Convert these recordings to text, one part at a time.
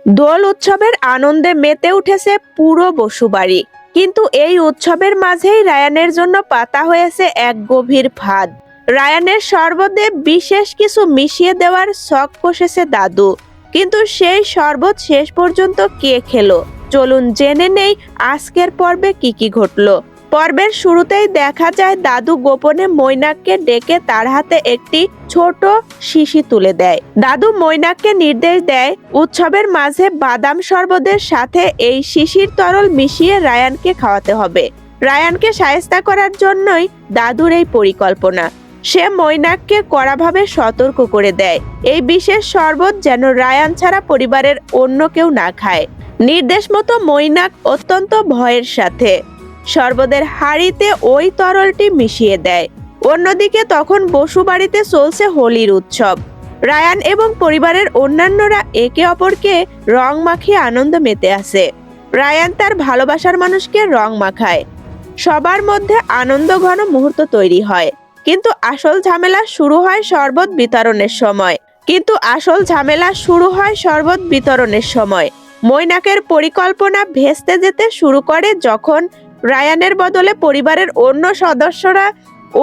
দোল উৎসবের আনন্দে মেতে উঠেছে পুরো বসুবাড়ি। কিন্তু এই উৎসবের মাঝেই রায়ানের জন্য পাতা হয়েছে এক গভীর ফাঁদ। রায়ানের শরবতে বিশেষ কিছু মিশিয়ে দেওয়ার শখ কষেছে দাদু, কিন্তু সেই শরবত শেষ পর্যন্ত কে খেলো? চলুন জেনে নেই আজকের পর্বে কি কি ঘটলো। পর্বের শুরুতেই দেখা যায় দাদু গোপনে মৈনাককে ডেকে তার হাতে একটি ছোট শিশি তুলে দেয়। দাদু মৈনাককে নির্দেশ দেয় উৎসবের মাঝে বাদাম শরবতের সাথে এই শিশির তরল মিশিয়ে রায়ানকে খাওয়াতে হবে। রায়ানকে শায়েস্তা করার জন্যই দাদুর এই পরিকল্পনা। সে মৈনাককে কড়াভাবে সতর্ক করে দেয় এই বিশেষ শরবত যেন রায়ান ছাড়া পরিবারের অন্য কেউ না খায়। নির্দেশ মতো মৈনাক অত্যন্ত ভয়ের সাথে শরবতের হাঁড়িতে ওই তরলটি মিশিয়ে দেয়। অন্যদিকে তখন বসুবাড়িতে চলছে হোলির উৎসব। রায়ান এবং পরিবারের অন্যান্যরা একে অপরকে রং মাখিয়ে আনন্দ মেতে আছে। রায়ান তার ভালোবাসার মানুষকে রং মাখায়। সবার মধ্যে আনন্দ ঘন মুহূর্ত তৈরি হয়। কিন্তু আসল ঝামেলা শুরু হয় শরবত বিতরণের সময়। মৈনাকের পরিকল্পনা ভেস্তে যেতে শুরু করে যখন রায়ানের বদলে পরিবারের অন্য সদস্যরা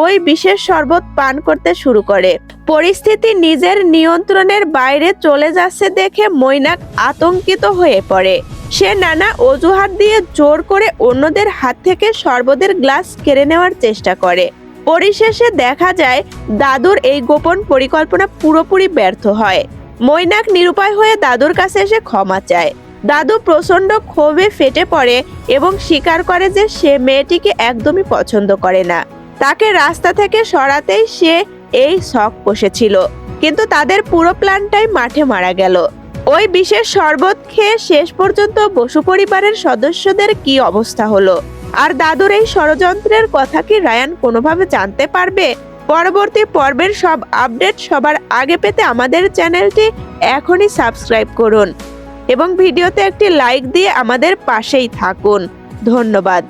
ওই বিশেষ শরবত পান করতে শুরু করে। পরিস্থিতি নিজের নিয়ন্ত্রণের বাইরে চলে যাচ্ছে দেখে মৈনাক আতঙ্কিত হয়ে পড়ে। সে নানা অজুহাত দিয়ে জোর করে অন্যদের হাত থেকে শরবতের গ্লাস কেড়ে নেওয়ার চেষ্টা করে। পরিশেষে দেখা যায় দাদুর এই গোপন পরিকল্পনা পুরোপুরি ব্যর্থ হয়। মৈনাক নিরুপায় হয়ে দাদুর কাছে এসে ক্ষমা চায়। দাদু প্রচন্ড ক্ষোভে ফেটে পড়ে এবং স্বীকার করে যে সে মেয়েটিকে একদমই পছন্দ করে না। তাকে রাস্তা থেকে সরাতেই সে এই শখ কষেছিল। কিন্তু তাদের পুরো প্ল্যানটাই মাঠে মারা গেল। ওই বিশেষ শরবত খেয়ে শেষ পর্যন্ত বসু পরিবারের সদস্যদের কি অবস্থা হলো? আর দাদুর এই ষড়যন্ত্রের কথা কি রায়ান কোনোভাবে জানতে পারবে? পরবর্তী পর্বের সব আপডেট সবার আগে পেতে আমাদের চ্যানেলটি এখনই সাবস্ক্রাইব করুন এবং ভিডিওতে একটি লাইক দিয়ে আমাদের পাশেই থাকুন। ধন্যবাদ।